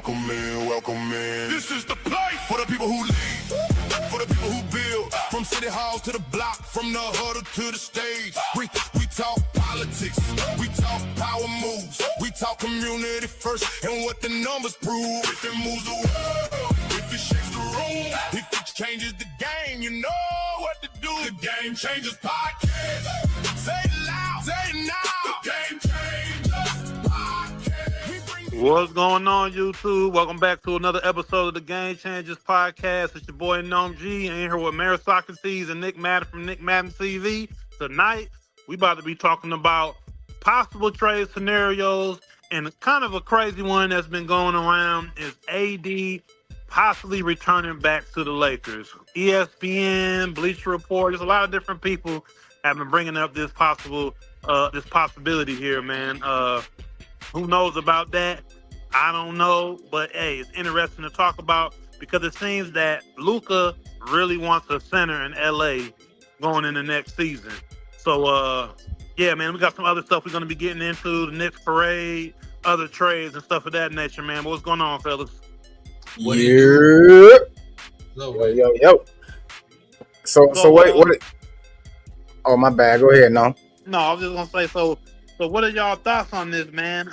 Welcome in. This is the place for the people who lead, for the people who build. From city halls to the block, from the huddle to the stage. We talk politics, we talk power moves, we talk community first and what the numbers prove. If it moves the world, if it shakes the room, if it changes the game, you know what to do. The Game Changers Podcast. Say it loud, say it now. The Game Changers Podcast. What's going on, YouTube? Welcome back to another episode of the Game Changers Podcast. It's your boy Gnome G, and here with Mary Socrates and Nick Madden from Nick Madden TV. Tonight, we about to be talking about possible trade scenarios, and kind of a crazy one that's been going around is AD possibly returning back to the Lakers. ESPN, Bleacher Report, there's a lot of different people have been bringing up this possibility here, man. Who knows about that? I don't know, but hey, it's interesting to talk about because it seems that Luka really wants a center in LA going in the next season. So, yeah, man, we got some other stuff we're going to be getting into, the Knicks parade, other trades and stuff of that nature, man. But what's going on, fellas? Yo. So wait, what? Oh, my bad. Go ahead, no. No, I was just gonna say. So what are y'all thoughts on this, man?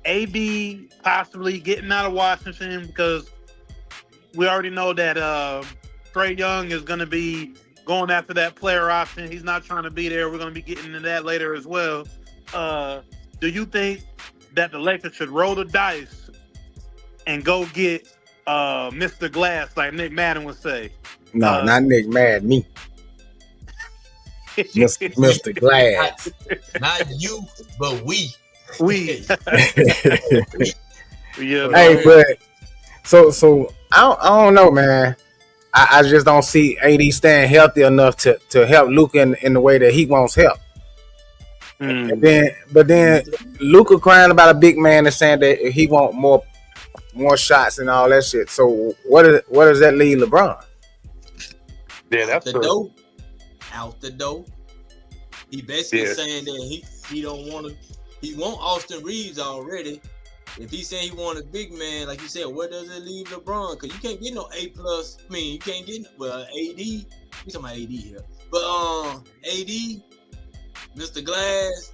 AD possibly getting out of Washington because we already know that Trae Young is gonna be going after that player option. He's not trying to be there. We're gonna be getting into that later as well. Do you think that the Lakers should roll the dice and go get Mr. Glass, like Nick Madden would say? No, not Nick Madden, me. Mr. Glass. Not you, but we. We. Yeah. Hey, but so I don't know, man. I just don't see AD staying healthy enough to help Luka in the way that he wants help. And then Luka crying about a big man and saying that he want more shots and all that shit. So what does that leave LeBron? Yeah, that's the dope. Out the door. He basically saying that he don't want to. He want Austin Reeves already. If he's saying he want a big man, like you said, where does it leave LeBron? Because you can't get no A+. I mean, you can't get AD. We talking about AD here, but AD, Mr. Glass,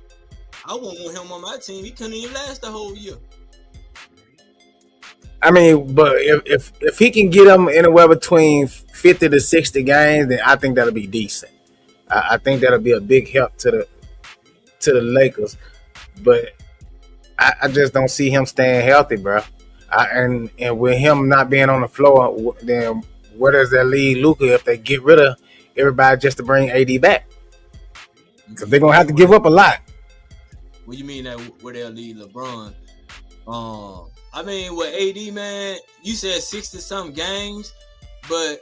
I wouldn't want him on my team. He couldn't even last the whole year. I mean, but if he can get them anywhere between 50 to 60 games, then I think that'll be decent. I think that'll be a big help to the Lakers. But I just don't see him staying healthy, bro. And with him not being on the floor, then where does that leave Luka if they get rid of everybody just to bring AD back? Because they're going to have to give up a lot. What do you mean that where they'll leave LeBron? I mean, with AD, man, you said 60-something games, but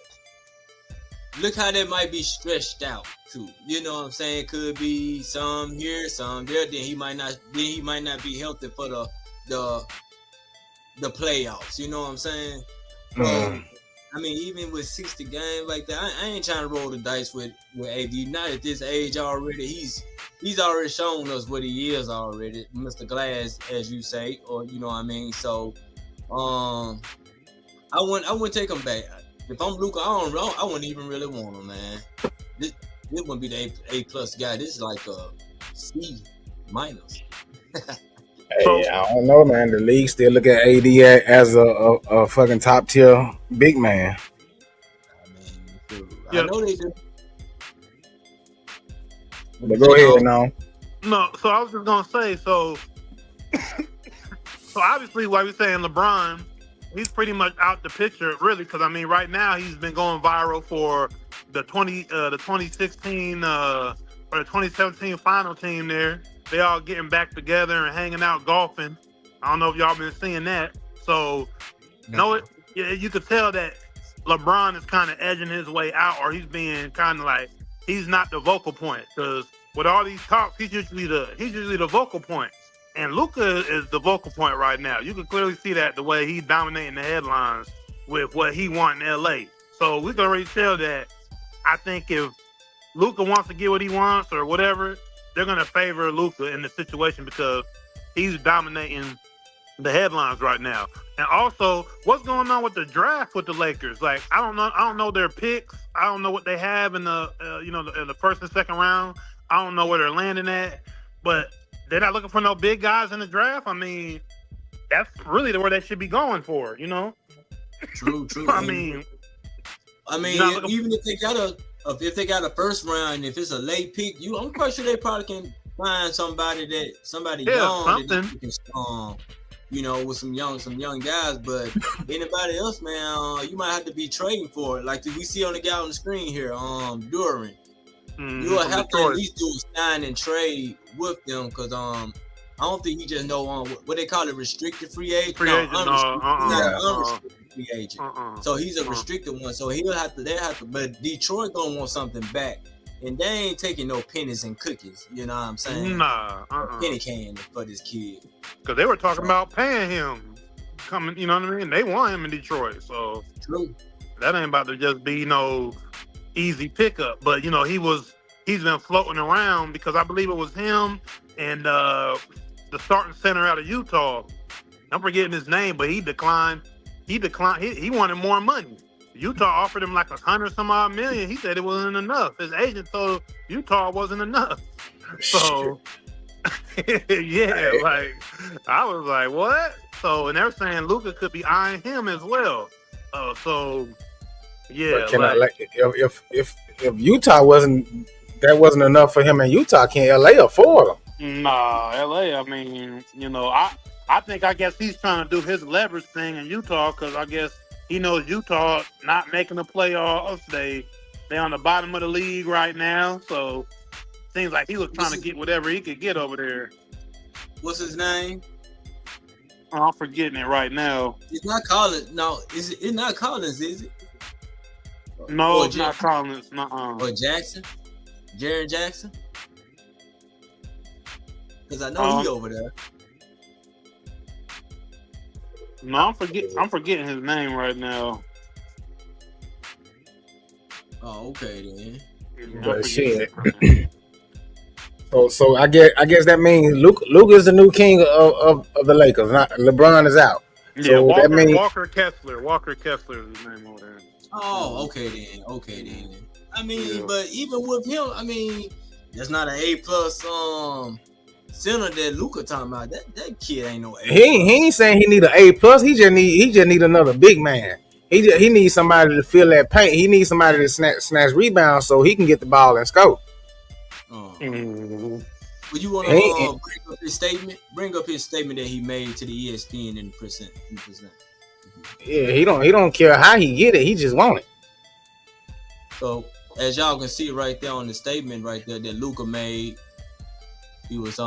look how that might be stretched out too. You know what I'm saying? Could be some here, some there. Then he might not be healthy for the playoffs. You know what I'm saying? I mean, even with 60 games like that, I ain't trying to roll the dice with AD. Not at this age already. He's already shown us what he is already, Mr. Glass, as you say, or you know what I mean. So, I wouldn't take him back. If I'm Luka, I wouldn't even really want him, man. This wouldn't be the A+ guy. This is like a C-. Hey, I don't know, man. The league still look at AD as a fucking top tier big man. I know they do. But go ahead now. No, so I was just gonna say, so obviously, like we're saying, LeBron, he's pretty much out the picture, really, because I mean, right now he's been going viral for the 2016 or the 2017 final team. There, they all getting back together and hanging out golfing. I don't know if y'all been seeing that. So, you could tell that LeBron is kind of edging his way out, or he's being kind of like he's not the vocal point, because with all these talks, he's usually the vocal point. And Luka is the vocal point right now. You can clearly see that the way he's dominating the headlines with what he wants in LA. So we can already tell that I think if Luka wants to get what he wants or whatever, they're going to favor Luka in the situation because he's dominating the headlines right now. And also, what's going on with the draft with the Lakers? Like, I don't know their picks. I don't know what they have in the in the first and second round. I don't know where they're landing at, but they're not looking for no big guys in the draft. I mean, that's really where they should be going for. True. I mean, even if they got a first round, if it's a late pick, I'm quite sure they probably can find somebody young that can, with some young guys. But anybody else, man, you might have to be trading for it. Like we see on the guy on the screen here, Duran. You'll have to at least do a sign and trade with them because I don't think he just know what they call it, restricted free agent. Unrestricted free agent. So he's a restricted one. So they have to. But Detroit gonna want something back, and they ain't taking no pennies and cookies. You know what I'm saying? Penny can for this kid. Because they were talking about paying him coming. You know what I mean? They want him in Detroit. So true. That ain't about to just be no easy pickup. But he's been floating around because I believe it was him and the starting center out of Utah. I'm forgetting his name, but he declined. He wanted more money. Utah offered him like $100 some odd million. He said it wasn't enough. His agent told Utah it wasn't enough. So yeah, like I was like, what? So and they're saying Luka could be eyeing him as well. So yeah. If Utah wasn't enough for him in Utah, can LA afford him? Nah, LA. I mean, I guess he's trying to do his leverage thing in Utah because I guess he knows Utah not making the playoffs. They on the bottom of the league right now, so seems like he was trying to get whatever he could get over there. What's his name? Oh, I'm forgetting it right now. It's not Collins. No, it's not Collins, is it? No, it's not Collins. Or Jackson? Jaren Jackson? Because I know he over there. No, I'm forgetting his name right now. Oh, okay then. But shit. So I guess that means Luka is the new king of the Lakers. Not LeBron is out. Yeah, so Walker, that means Walker Kessler. Walker Kessler is his name over there. Oh, okay then. I mean, but even with him, I mean, that's not an A+ center that Luka talking about. That kid ain't no A+. He ain't saying he need an A+. He just need another big man. He needs somebody to fill that paint. He needs somebody to snatch rebounds so he can get the ball and score. Would you want to bring up his statement? Bring up his statement that he made to the ESPN in present. Yeah, he don't care how he get it. He just want it. So as y'all can see right there on the statement right there that Luka made, he was he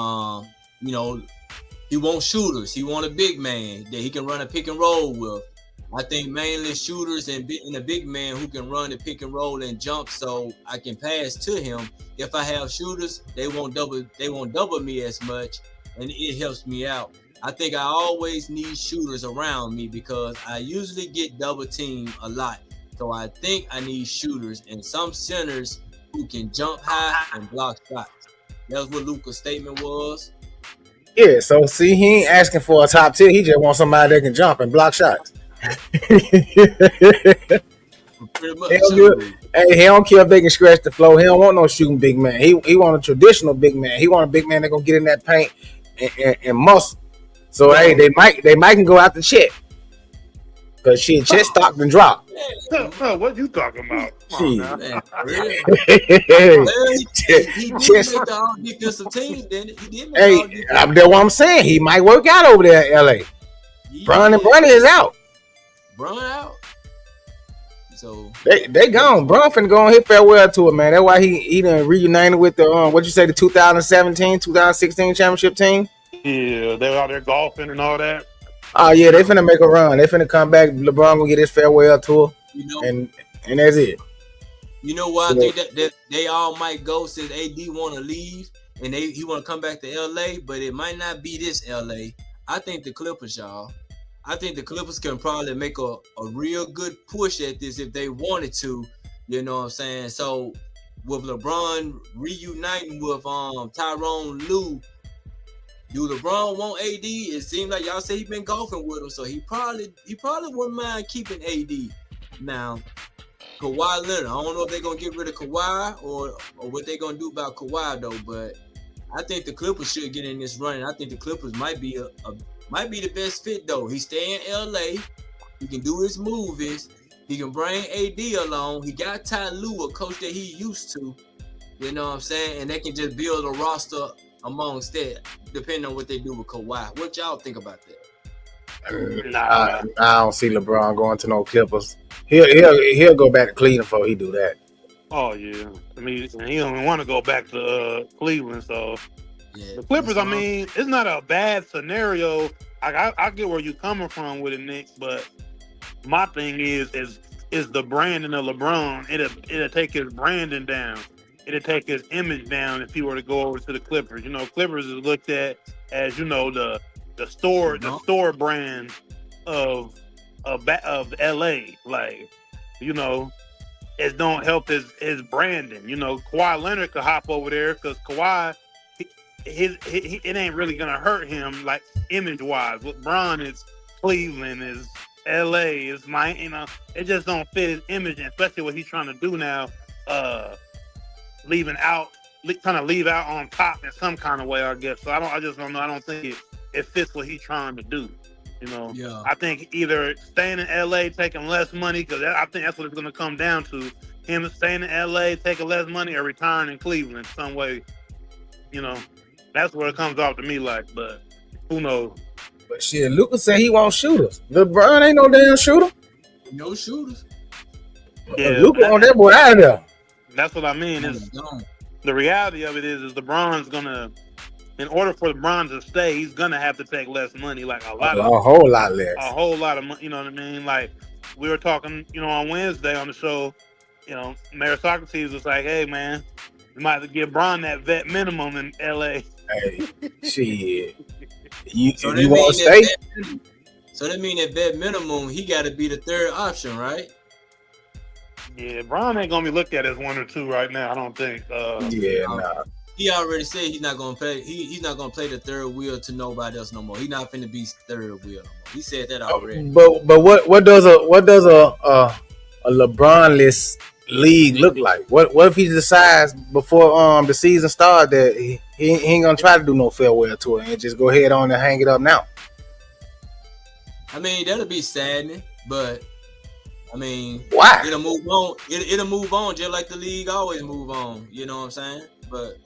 wants shooters. He want a big man that he can run a pick and roll with. I think mainly shooters and a big man who can run the pick and roll and jump, so I can pass to him. If I have shooters, they won't double me as much, and it helps me out. I think I always need shooters around me because I usually get double teamed a lot. So I think I need shooters and some centers who can jump high and block shots. That's what Luka's statement was. Yeah, so see, he ain't asking for a top tier. He just wants somebody that can jump and block shots. Pretty much. He don't care if they can scratch the floor. He don't want no shooting big man. He want a traditional big man. He want a big man that gonna get in that paint and muscle. So hey, they might can go out the check. Cause shit, chest stopped and dropped. What you talking about? He did make the all defensive team, then he did make Hey, that's what I'm saying. He might work out over there in LA. Bron and Bronny is out. Bron out. So they gone. Bron finna go on his farewell tour, man. That's why he done reunited with the what you say, the 2017, 2016 championship team. Yeah, they were out there golfing and all that. Oh yeah, they finna make a run. They finna come back. LeBron gonna get his farewell tour, and that's it. You know why I think that they all might go since AD want to leave and he want to come back to LA, but it might not be this LA. I think the Clippers, y'all. I think the Clippers can probably make a real good push at this if they wanted to. You know what I'm saying? So with LeBron reuniting with Tyrone Lue, Do LeBron want AD? It seems like y'all say he been golfing with him, so he probably wouldn't mind keeping AD. Now, Kawhi Leonard, I don't know if they're gonna get rid of Kawhi or what they're gonna do about Kawhi though, but I think the Clippers should get in this run. I think the Clippers might be might be the best fit though. He stay in LA, he can do his movies, he can bring AD along. He got Ty Lue, a coach that he used to. You know what I'm saying? And they can just build a roster amongst that, depending on what they do with Kawhi. What y'all think about that? I don't see LeBron going to no Clippers. He'll go back to Cleveland before he do that. Oh yeah, I mean he don't want to go back to Cleveland. So Yeah, the Clippers, I mean, it's not a bad scenario. I get where you're coming from with the Knicks, but my thing is the branding of LeBron. It'll take his branding down. It'll take his image down if he were to go over to the Clippers. You know, Clippers is looked at as, you know, the store brand of LA. Like, you know, it don't help his branding. You know, Kawhi Leonard could hop over there because Kawhi, it ain't really gonna hurt him like image wise. LeBron is Cleveland, is LA, is Miami. You know, it just don't fit his image, and especially what he's trying to do now. Trying to leave out on top in some kind of way, I guess. So I just don't know. I don't think it fits what he's trying to do. You know, Yeah. I think either staying in LA, taking less money, because I think that's what it's going to come down to. Him staying in LA, taking less money, or retiring in Cleveland some way. You know, that's what it comes off to me like. But who knows? But shit, Luka said he won't shoot us. LeBron ain't no damn shooter. No shooters. Yeah, Luka on that boy out of there. That's what I mean. The reality of it is LeBron's gonna, in order for LeBron to stay, he's gonna have to take less money, like a whole lot less. A whole lot of money. You know what I mean? Like we were talking, you know, on Wednesday on the show. You know, Mayor Socrates was like, "Hey, man, you might have to give Bron that vet minimum in LA." Hey, shit. You want to stay? stay? So that means that vet minimum, he got to be the third option, right? Yeah, Bron ain't gonna be looked at as one or two right now. I don't think. Nah. He already said he's not gonna play. He's not gonna play the third wheel to nobody else no more. He's not finna be third wheel no more. He said that already. But what does a LeBron-less league look like? What if he decides before the season starts that he ain't gonna try to do no farewell tour and just go ahead on and hang it up now? I mean, that'll be saddening, but I mean, why? It'll move on. It'll move on just like the league always move on. You know what I'm saying? But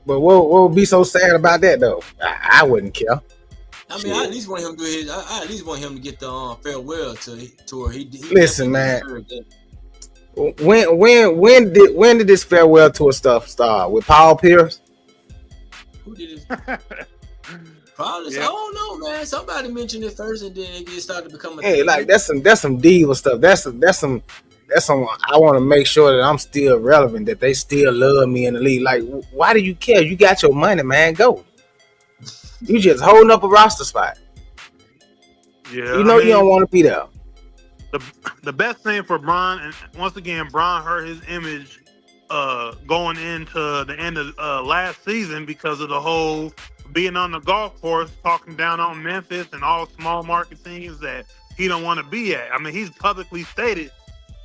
what would be so sad about that though? I wouldn't care. I mean, I at least want him to do his. I at least want him to get the farewell tour. He listen, man. When did this farewell tour stuff start with Paul Pierce? Who did it? Probably. Yeah. I don't know, man. Somebody mentioned it first, and then it started to become a thing. Like that's some diva stuff. That's some. I want to make sure that I'm still relevant, that they still love me in the league. Like, why do you care? You got your money, man. Go. You just holding up a roster spot. Yeah, you know, you don't want to be there. The best thing for Bron, and once again, Bron hurt his image going into the end of last season because of the whole being on the golf course talking down on Memphis and all small market teams that he don't want to be at. I mean, he's publicly stated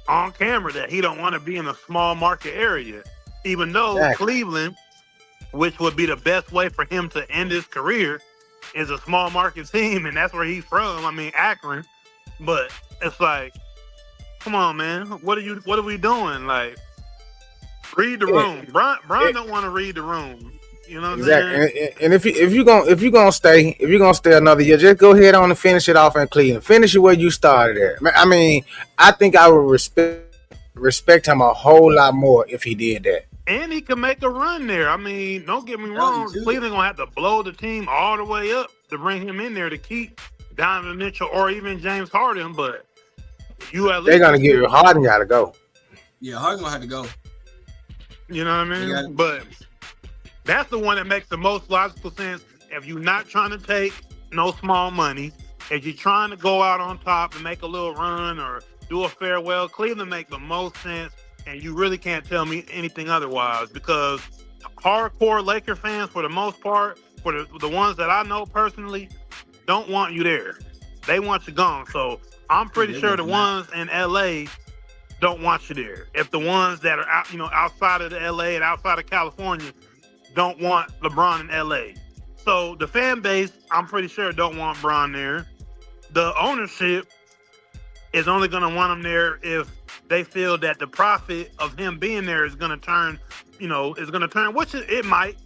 on camera that he don't want to be in a small market area, even though Cleveland, which would be the best way for him to end his career, is a small market team, and that's where he's from. I mean, Akron. But it's like, come on, man, what are we doing? Like, read the room. Bron don't want to read the room. You know what I'm saying? And if you're gonna stay another year, just go ahead on and finish it off in Cleveland. Finish it where you started at. I mean, I think I would respect him a whole lot more if he did that. And he can make a run there. I mean, don't get me wrong. Cleveland gonna have to blow the team all the way up to bring him in there to keep Donovan Mitchell or even James Harden. But you at least they're gonna get Harden. Got to go. Yeah, Harden gonna have to go. You know what I mean? But that's the one that makes the most logical sense. If you're not trying to take no small money, if you're trying to go out on top and make a little run or do a farewell, Cleveland makes the most sense. And you really can't tell me anything otherwise, because hardcore Laker fans, for the most part, for the ones that I know personally, don't want you there. They want you gone. So I'm pretty sure the ones in LA don't want you there. If the ones that are out, outside of the LA and outside of California don't want LeBron in LA. So the fan base, I'm pretty sure, don't want Bron there. The ownership is only going to want him there if they feel that the profit of him being there is going to turn, which it might.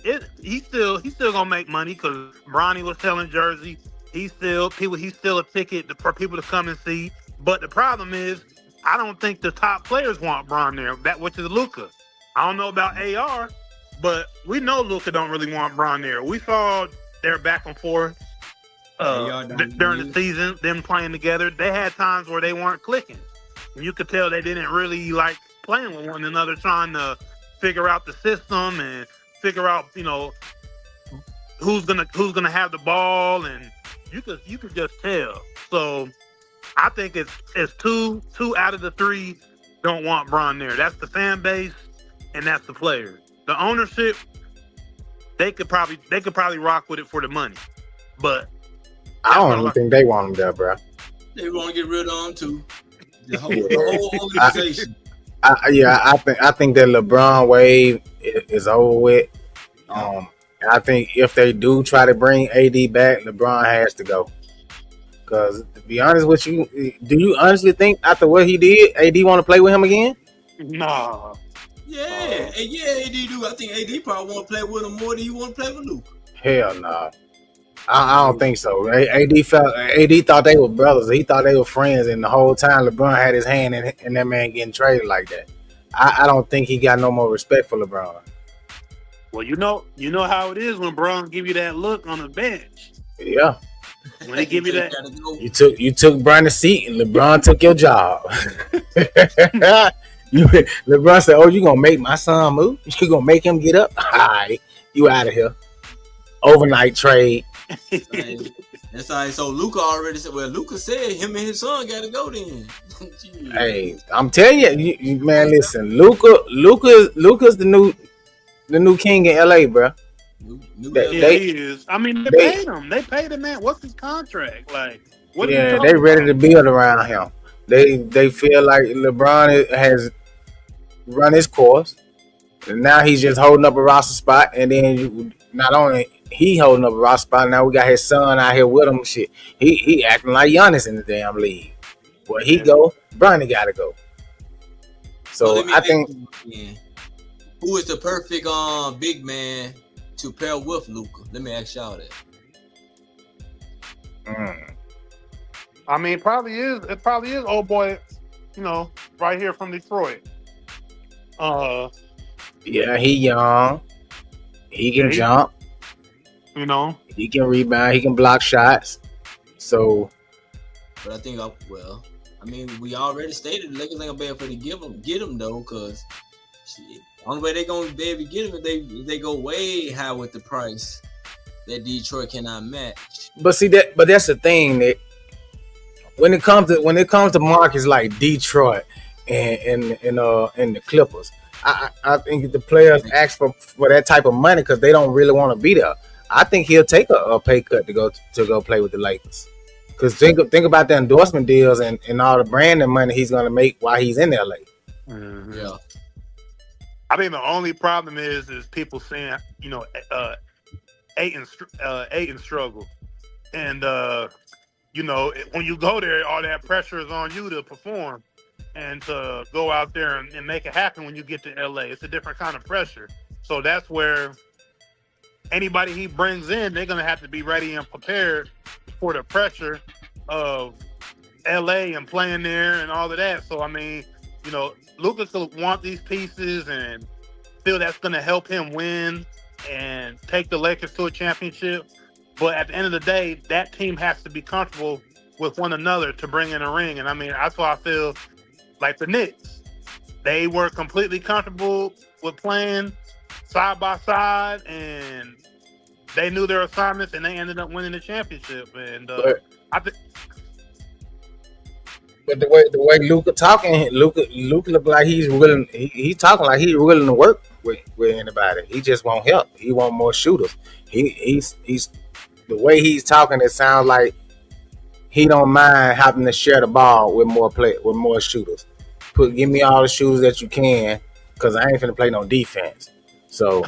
He's still going to make money because Bronny was selling jersey. He's still a ticket for people to come and see. But the problem is, I don't think the top players want Bron there. Which is Luka. I don't know about AR, but we know Luka don't really want Bron there. We saw their back and forth. During the season, them playing together, they had times where they weren't clicking. And you could tell they didn't really like playing with one another, trying to figure out the system and figure out, who's gonna have the ball, and you could just tell. So I think it's two out of the three don't want Bron there. That's the fan base and that's the players. The ownership, they could probably rock with it for the money, but I don't even think they want him there, bro. They want to get rid of him too. The whole organization. I think that LeBron wave is over with. I think if they do try to bring AD back, LeBron has to go. Because to be honest with you, do you honestly think after what he did, AD want to play with him again? Nah. Yeah, AD do. I think AD probably want to play with him more than he want to play with Luka. Hell no. Nah. I don't think so. AD thought they were brothers. He thought they were friends, and the whole time LeBron had his hand in that man getting traded like that. I don't think he got no more respect for LeBron. Well, you know how it is when Bron give you that look on the bench. Yeah. When they give you that, you took Bron's seat, and LeBron took your job. LeBron said, "Oh, you gonna make my son move? You gonna make him get up? All right, you out of here." Overnight trade. That's all right. So Luka already said. Well, Luka said him and his son got to go then. Hey, I'm telling you, man. Listen, Luka's the new king in LA, bro. He is. I mean, they paid him. They paid him, man. What's his contract like? They ready to build around him. They feel like LeBron has run his course, and now he's just holding up a roster spot. And then not only he holding up a roster spot, now we got his son out here with him. Shit, he acting like Giannis in the damn league. Where he go, Bronny got to go. So I think who is the perfect big man to pair with Luka? Let me ask y'all that. I mean, it probably is old boy, right here from Detroit. Yeah, he young. He can jump. He can rebound. He can block shots. So, but I think we already stated the Lakers ain't gonna be able to get him though, because the only way they gonna be able to get him if they go way high with the price that Detroit cannot match. But that's the thing that when it comes to markets like Detroit and the Clippers, I think the players ask for that type of money because they don't really want to be there. I think he'll take a pay cut to go play with the Lakers. Because think about the endorsement deals and all the branding money he's gonna make while he's in LA. Mm-hmm. Yeah. I think the only problem is people saying, Ayton struggle. And when you go there, all that pressure is on you to perform and to go out there and make it happen when you get to LA. It's a different kind of pressure. So that's where anybody he brings in, they're gonna have to be ready and prepared for the pressure of LA and playing there and all of that. So I mean, Luka will want these pieces and feel that's gonna help him win and take the Lakers to a championship. But at the end of the day, that team has to be comfortable with one another to bring in a ring. And I mean, that's why I feel like the Knicks, they were completely comfortable with playing side by side, and they knew their assignments, and they ended up winning the championship. And I think. But the way Luka talking, Luka look like he's willing. He's talking like he's willing to work with anybody. He just won't help. He want more shooters. He's the way he's talking. It sounds like he don't mind having to share the ball with more shooters. Give me all the shooters that you can, because I ain't finna play no defense. So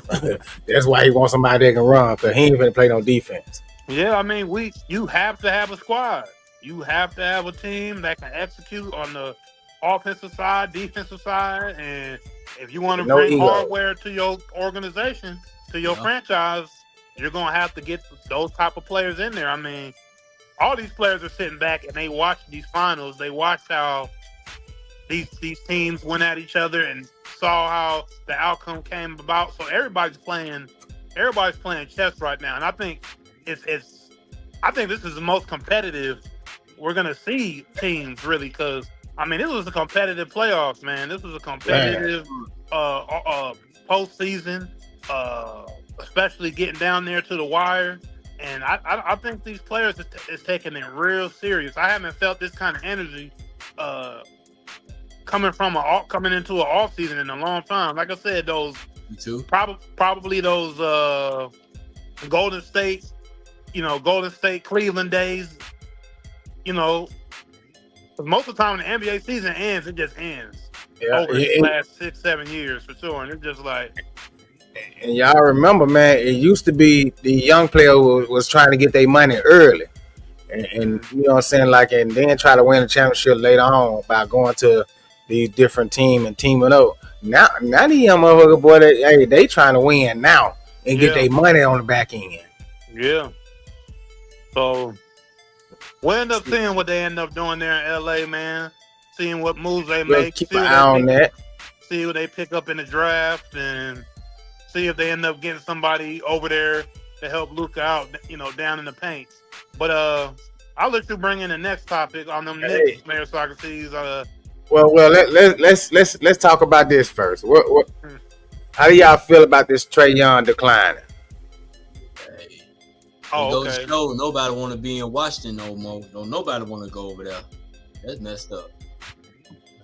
that's why he wants somebody that can run, because he ain't finna play no defense. Yeah, I mean, you have to have a squad. You have to have a team that can execute on the offensive side, defensive side, and if you want to No bring ego. hardware to your organization, to your franchise, you're gonna have to get those type of players in there. I mean, all these players are sitting back and they watch these finals. They watch how these teams went at each other and saw how the outcome came about. So everybody's playing chess right now, and I think I think this is the most competitive we're gonna see teams, really, because I mean, this was a competitive playoffs, man. This was a competitive postseason, especially getting down there to the wire. And I think these players is taking it real serious. I haven't felt this kind of energy coming into an off season in a long time. Like I said, those probably those Golden State, Cleveland days. Most of the time when the NBA season ends, it just ends over the last 6-7 years for sure, and it's just like. And y'all remember, man, it used to be the young player was trying to get their money early. And you know what I'm saying? Like, and then try to win a championship later on by going to these different teams and teaming up. Now the young motherfucker boy, they trying to win now and get their money on the back end. Yeah. So we'll end up seeing what they end up doing there in LA, man. Seeing what moves they make. Keep an eye on that. See what they pick up in the draft and see if they end up getting somebody over there to help Luka out, down in the paint. But I'll let you bring in the next topic on them Knicks, Mayor Socrates. Well, let's talk about this first. How do y'all feel about this Trae Young declining? Okay. Nobody want to be in Washington no more. Don't nobody want to go over there. That's messed up.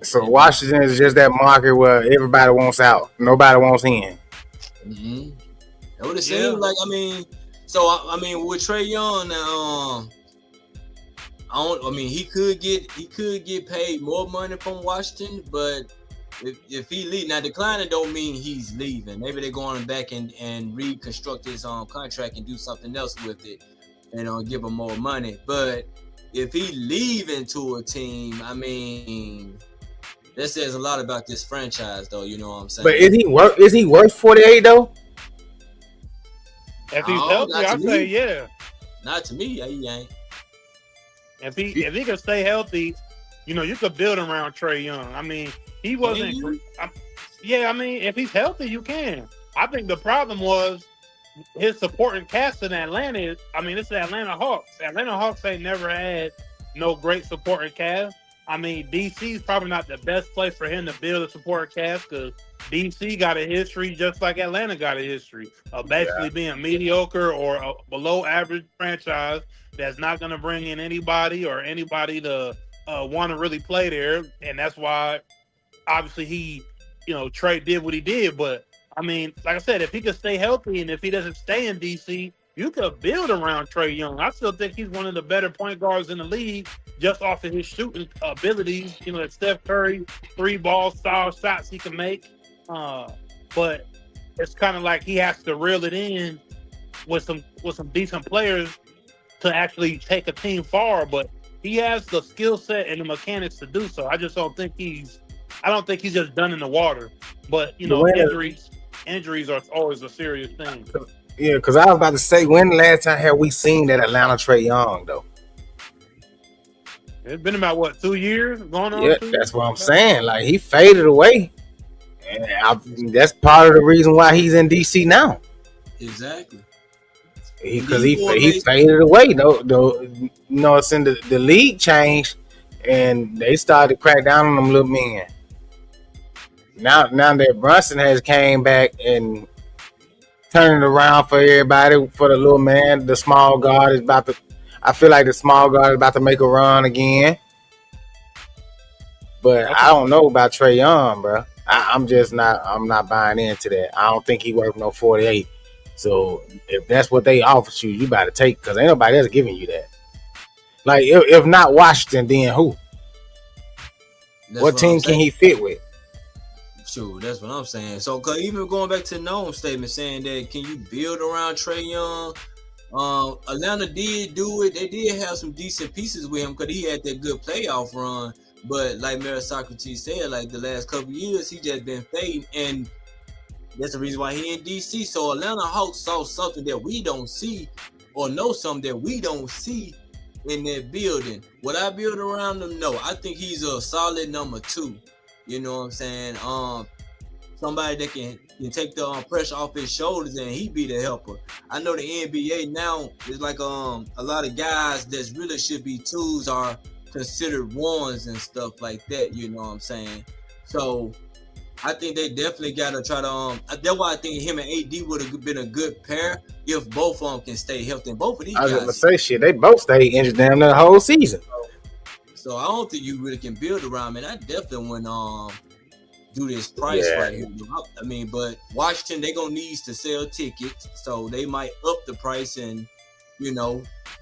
So Washington is just that market where everybody wants out, nobody wants in. Mm-hmm. That would it seemed like. I mean, with Trae Young now, he could get paid more money from Washington, but if he leave now, declining don't mean he's leaving. Maybe they're going back and reconstruct his contract and do something else with it, and give him more money. But if he leave into a team, I mean, that says a lot about this franchise, though. You know what I'm saying? But is he worth 48 though? If he's healthy, I say yeah. Not to me, he ain't. If he can stay healthy, you could build around Trae Young. I mean, he wasn't. I mean, if he's healthy, you can. I think the problem was his supporting cast in Atlanta. I mean, it's the Atlanta Hawks. Atlanta Hawks ain't never had no great supporting cast. I mean, DC is probably not the best place for him to build a supporting cast, because DC got a history just like Atlanta got a history of basically being mediocre or a below average franchise that's not going to bring in anybody to want to really play there. And that's why obviously he, Trey did what he did. But I mean, like I said, if he could stay healthy and if he doesn't stay in DC, you could build around Trae Young. I still think he's one of the better point guards in the league just off of his shooting abilities. That Steph Curry 3-ball style shots he can make. But it's kind of like he has to reel it in with some decent players to actually take a team far. But he has the skill set and the mechanics to do so. I just don't think he's just done in the water. But injuries are always a serious thing. Yeah, because I was about to say, when the last time have we seen that Atlanta Trae Young though? It's been about 2 years going on. Yeah, that's what I'm saying. Like, he faded away, and that's part of the reason why he's in DC now. Exactly. Because he faded away. It's in the league changed, and they started to crack down on them little men. Now that Brunson has came back and turning it around for everybody, for the little man, the small guard is about to. I feel like the small guard is about to make a run again. But I don't know about Trae Young, bro. I'm not buying into that. I don't think he worth no 48. So if that's what they offer you, you better take because ain't nobody else giving you that. Like if not Washington, then who? That's What what I'm team can saying. he fit with? Sure, that's what I'm saying. So, 'cause even going back to Noam's statement saying that can you build around Trey Young? Atlanta did do it. They did have some decent pieces with him because he had that good playoff run. But like Mary Socrates said, like the last couple years, he just been fading, and that's the reason why he in DC. So Atlanta Hawks saw something that we don't see, or know something that we don't see in that building. Would I build around him? No, I think he's a solid number 2. You know what I'm saying? Somebody that can take the pressure off his shoulders and he be the helper. I know the NBA now is like a lot of guys that really should be 2s are considered 1s and stuff like that. You know what I'm saying? So I think they definitely gotta try to that's why I think him and AD would have been a good pair if both of them can stay healthy. And both of these I was guys. gonna say shit. They both stayed injured damn the whole season. So I don't think you really can build around, man. I definitely wouldn't do this price right here. I mean, but Washington, they gonna need to sell tickets, so they might up the price and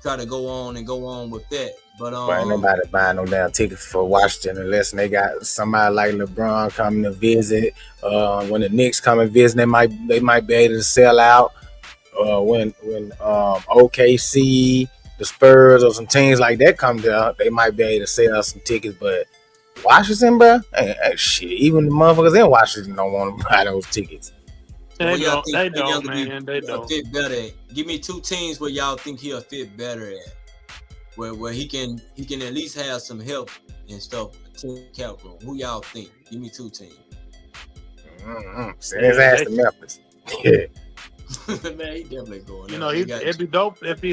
try to go on with that. But Ain't nobody buying no damn tickets for Washington unless they got somebody like LeBron coming to visit. When the Knicks come and visit, they might be able to sell out. When OKC, the Spurs, or some teams like that come down, they might be able to sell some tickets. But Washington, bro, ain't shit. Even the motherfuckers in Washington don't want to buy those tickets. They don't, man. They don't. Fit better at? Give me 2 teams where y'all think he'll fit better at. Where he can at least have some help and stuff. Team cap room. Who y'all think? Give me 2 teams. Send his ass to Memphis. Yeah. Man, he definitely going. It'd be dope if he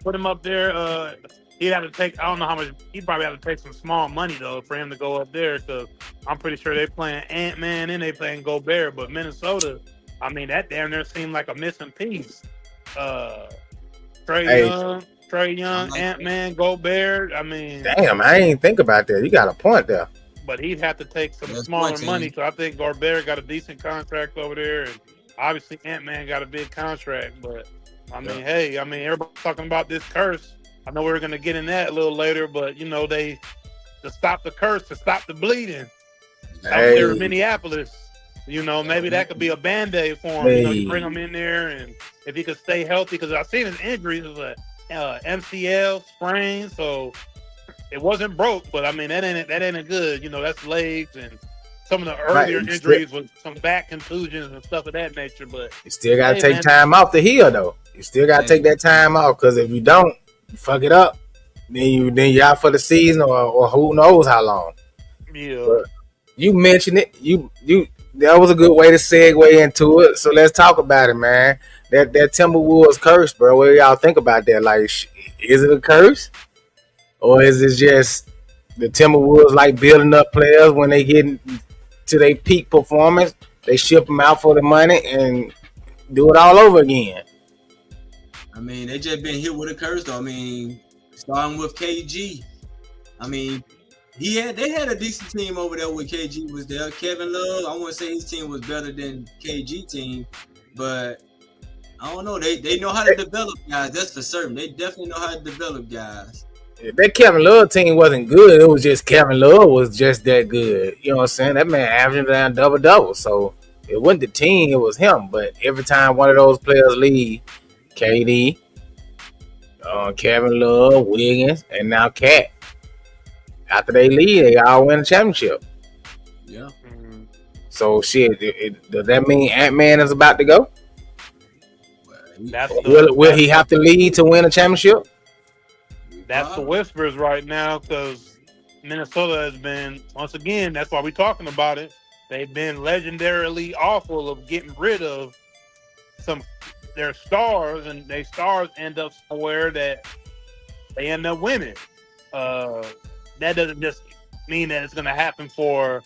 put him up there. He'd have to take, I don't know how much, he'd probably have to take some small money though for him to go up there, because I'm pretty sure they playing Ant-Man and they playing Gobert, but Minnesota, that damn near seemed like a missing piece. Trey Young, Ant-Man, Gobert. Damn, I ain't think about that. You got a point there. But he'd have to take some smaller money. So I think Gobert got a decent contract over there, and obviously Ant-Man got a big contract. But hey, everybody's talking about this curse. I know we're gonna get in that a little later, but to stop the curse, to stop the bleeding out there in Minneapolis. Maybe that could be a Band-Aid for him. Hey. You bring him in there, and if he could stay healthy, because I've seen his injuries was a MCL sprain, so it wasn't broke, but that ain't good. That's legs, and some of the earlier injuries was some back contusions and stuff of that nature. But you still gotta take time off to heal, though. You still gotta take that time off, because if you don't, you fuck it up, then you out for the season or who knows how long. Yeah. But you mentioned it. You that was a good way to segue into it. So let's talk about it, man. That Timberwolves curse, bro. What do y'all think about that? Like, is it a curse, or is it just the Timberwolves like building up players when they get to their peak performance? They ship them out for the money and do it all over again. They just been hit with a curse, though. Starting with KG. They had a decent team over there when KG was there. Kevin Love, I wouldn't say his team was better than KG team, but I don't know. They know how to develop guys. That's for certain. They definitely know how to develop guys. That Kevin Love team wasn't good. It was just Kevin Love was just that good. You know what I'm saying? That man averaging down double. So it wasn't the team, it was him. But every time one of those players leave, KD, Kevin Love, Wiggins, and now Cat. After they leave, they all win a championship. Yeah. Mm-hmm. So shit, does that mean Ant-Man is about to go? Will he have to lead to win a championship? That's the whispers right now, because Minnesota has been, once again, that's why we're talking about it. They've been legendarily awful of getting rid of their stars, and their stars end up somewhere that they end up winning. That doesn't just mean that it's going to happen for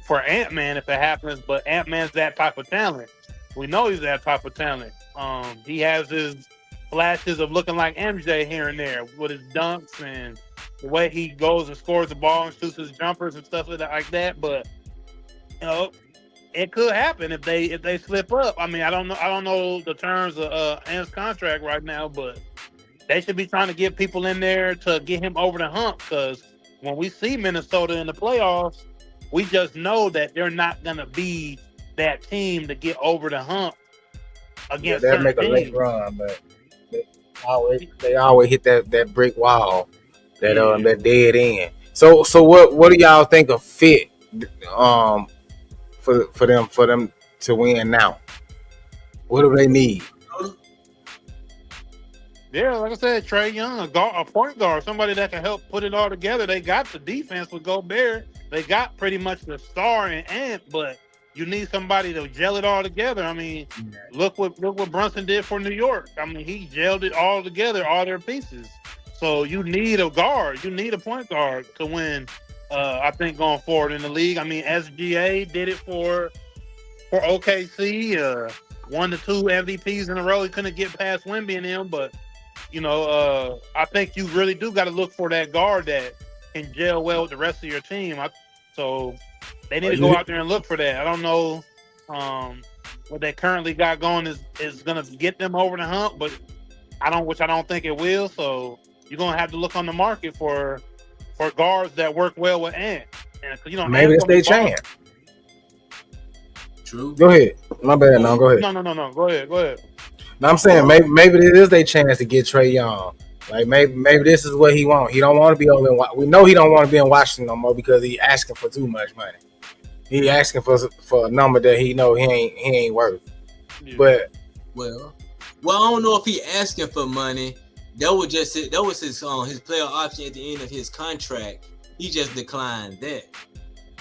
Ant-Man if it happens, but Ant-Man's that type of talent. We know he's that type of talent. He has his flashes of looking like MJ here and there with his dunks and the way he goes and scores the ball and shoots his jumpers and stuff like that. But it could happen if they slip up. I mean, I don't know the terms of Ant's contract right now, but they should be trying to get people in there to get him over the hump. Because when we see Minnesota in the playoffs, we just know that they're not gonna be that team to get over the hump against They'll certain make a late teams. run, but they always hit that brick wall, that dead end. So what do y'all think of fit for them to win now? What do they need? Yeah, like I said, Trae Young, a point guard, somebody that can help put it all together. They got the defense with Gobert. They got pretty much the star in Ant, but you need somebody to gel it all together. I mean, look what Brunson did for New York. I mean, he gelled it all together, all their pieces. So you need a guard. You need a point guard to win. I think going forward in the league. I mean, SGA did it for OKC. 1 to 2 MVPs in a row. He couldn't get past Wemby and him, but I think you really do got to look for that guard that can gel well with the rest of your team. So they need to go out there and look for that. I don't know what they currently got going is going to get them over the hump, but I don't think it will. So you're going to have to look on the market for guards that work well with Ant. And maybe it's their chance. True. Go ahead. My bad. No, go ahead. No. Go ahead. No, I'm saying maybe it is their chance to get Trae Young. Like maybe this is what he wants. He don't want to be over. We know he don't want to be in Washington no more because he asking for too much money. He asking for a number that he know he ain't worth. Yeah. But well, I don't know if he asking for money. That was his player option at the end of his contract. He just declined that.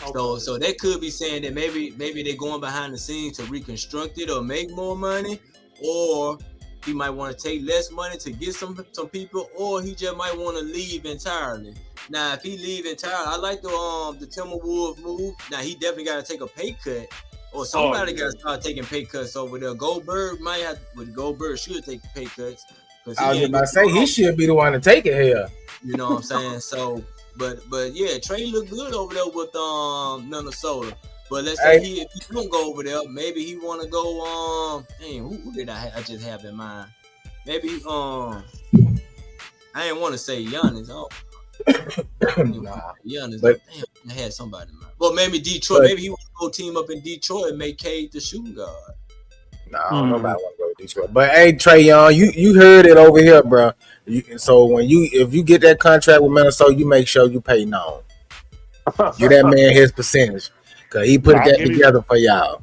Okay. So they could be saying that maybe they're going behind the scenes to reconstruct it or make more money, or he might want to take less money to get some people, or he just might want to leave entirely. Now, if he leave entirely, I like the Timberwolves move. Now he definitely got to take a pay cut, or somebody got to start taking pay cuts over there. Goldberg should take pay cuts. I was about to say he should be the one to take it here. You know what I'm saying? So. But yeah, Trae looked good over there with Minnesota. But let's say if he don't go over there, maybe he want to go. Who did I just have in mind? Maybe I didn't want to say Giannis. Giannis. But I had somebody in mind. Well, maybe Detroit. Maybe he want to go team up in Detroit and make Cade the shooting guard. No, I don't know about want to go to Detroit. But hey, Trae Young, you heard it over here, bro. So if you get that contract with Minnesota, you make sure you pay known. Give that man his percentage, cause he put that together for y'all.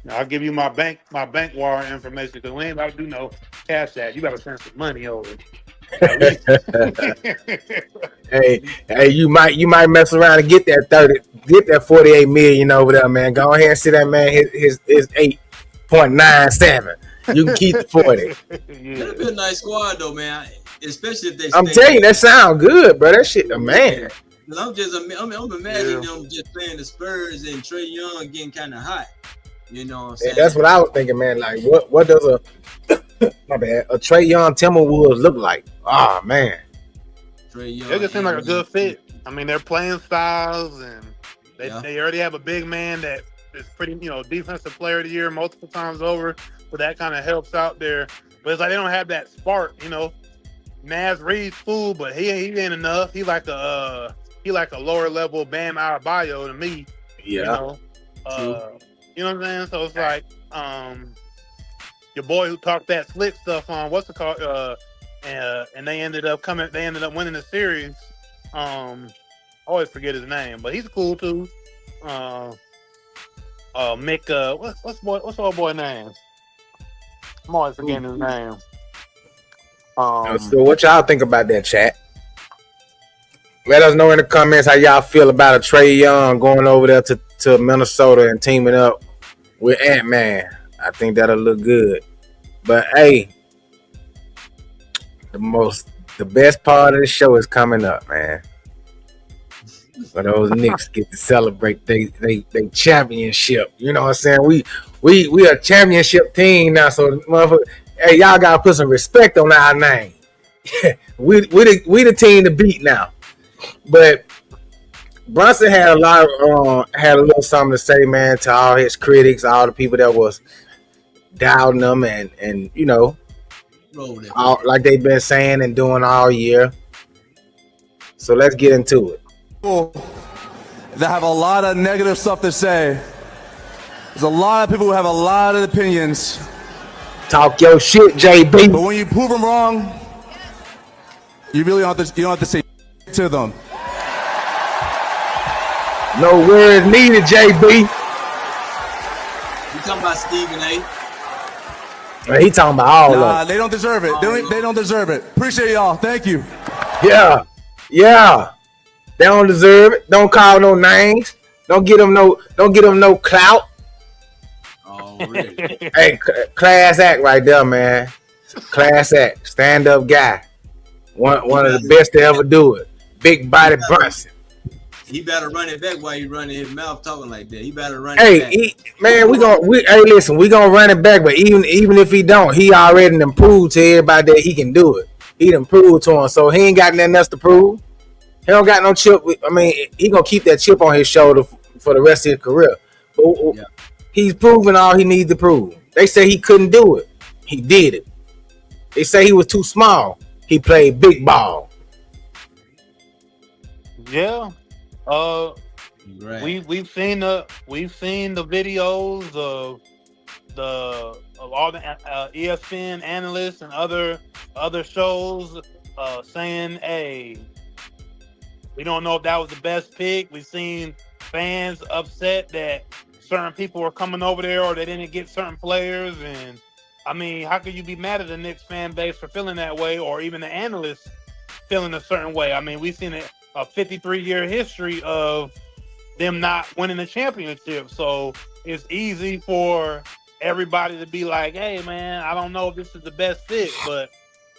I'll give you my bank wire information, because we ain't about to do no cash app. You got to send some money over. hey, you might mess around and get that 48 million over there, man. Go ahead and see that man his 8.97. You can keep the 40. That'd be a nice squad though, man. Especially if they. I'm telling you, that sound good, bro. That shit, man. I'm imagining them just playing the Spurs and Trae Young getting kind of hot. You know what I'm saying? That's what I was thinking, man. Like, what does a Trae Young Timberwolves look like? Oh man, Trae Young. They just seem like a good fit. I mean, their playing styles, and they already have a big man that is pretty, defensive player of the year multiple times over. So that kind of helps out there. But it's like they don't have that spark, Naz Reid's cool, but he ain't enough. He like a lower level Bam Adebayo to me. Yeah. You know what I'm saying? So it's like your boy who talked that slick stuff on what's it called? And they ended up winning the series. I always forget his name, but he's cool too. Mick, what's old boy name? I'm always forgetting his name. So what y'all think about that, chat? Let us know in the comments how y'all feel about a Trae Young going over there to Minnesota and teaming up with Ant-Man. I think that'll look good. But hey, the best part of the show is coming up, man. For those Knicks get to celebrate they championship. You know what I'm saying? We a championship team now, so hey, y'all gotta put some respect on our name. we the team to beat now. But Brunson had had a little something to say, man, to all his critics, all the people that was doubting him, and you know, like they've been saying and doing all year. So let's get into it. People that have a lot of negative stuff to say. There's a lot of people who have a lot of opinions. Talk your shit, JB. But when you prove them wrong, you really don't have to say to them. No words needed, JB. You talking about Stephen A? He talking about all of it. They don't deserve it. They don't deserve it. Appreciate y'all. Thank you. Yeah. They don't deserve it. Don't call no names. Don't get them no clout. Oh, really? Hey, class act right there, man. Class act. Stand up guy. One of the best to ever do it. Big body Brunson. He better run it back while he running his mouth talking like that. He better run it back. Listen, we gonna run it back, but even if he don't, he already done proved to everybody that he can do it. He done proved to him, so he ain't got nothing else to prove. He don't got no chip. I mean, he gonna keep that chip on his shoulder for the rest of his career. But he's proven all he needs to prove. They say he couldn't do it. He did it. They say he was too small. He played big ball. Yeah. We've seen the videos of all the ESPN analysts and other shows saying, "Hey, we don't know if that was the best pick." We've seen fans upset that certain people were coming over there or they didn't get certain players. And I mean, how could you be mad at the Knicks fan base for feeling that way, or even the analysts feeling a certain way? I mean, we've seen a 53-year history of them not winning the championship. So it's easy for everybody to be like, "Hey, man, I don't know if this is the best fit." But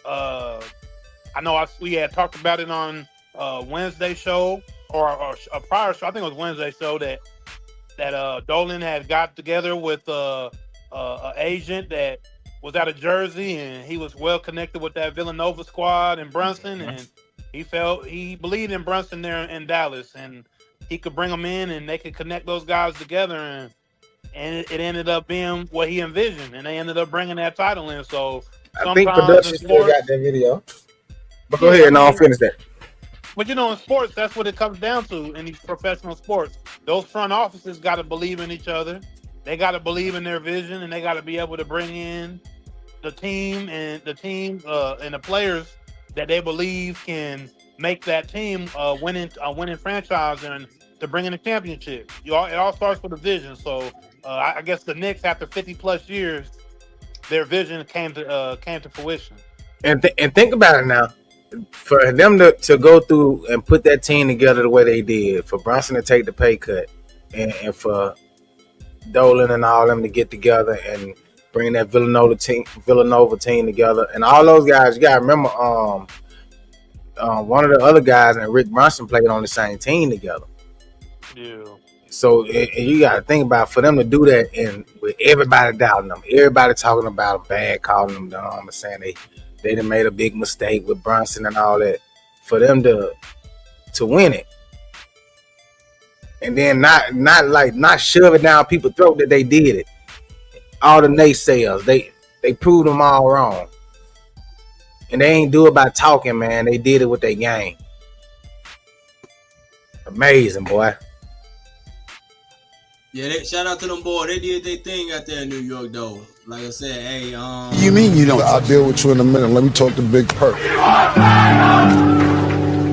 I know we had talked about it on Wednesday show or a prior show. I think it was Wednesday show that Dolan had got together with an agent that was out of Jersey, and he was well connected with that Villanova squad and Brunson, and he believed in Brunson there in Dallas, and he could bring them in and they could connect those guys together, and it ended up being what he envisioned, and they ended up bringing that title in. So I think production still got that video, but go ahead and I'll finish that. But you know, in sports, that's what it comes down to. In these professional sports, those front offices got to believe in each other. They got to believe in their vision, and they got to be able to bring in the team and the players that they believe can make that team a winning franchise and to bring in a championship. It all starts with a vision. So I guess the Knicks, after 50 plus years, their vision came to fruition. And think about it now. For them to go through and put that team together the way they did, for Brunson to take the pay cut, and for Dolan and all them to get together and bring that Villanova team together, and all those guys, you gotta remember, one of the other guys and Rick Brunson played on the same team together. Yeah. So you gotta think about, for them to do that, and with everybody doubting them, everybody talking about them bad, calling them dumb, and saying they done made a big mistake with Brunson and all that, for them to win it, and then not shove it down people's throat that they did it. All the naysayers, they proved them all wrong, and they ain't do it by talking, man. They did it with their game. Amazing, boy. Yeah, shout out to them boys. They did their thing out there in New York, though. Like I said, hey, You mean you don't? I'll deal with you in a minute. Let me talk to Big Perk.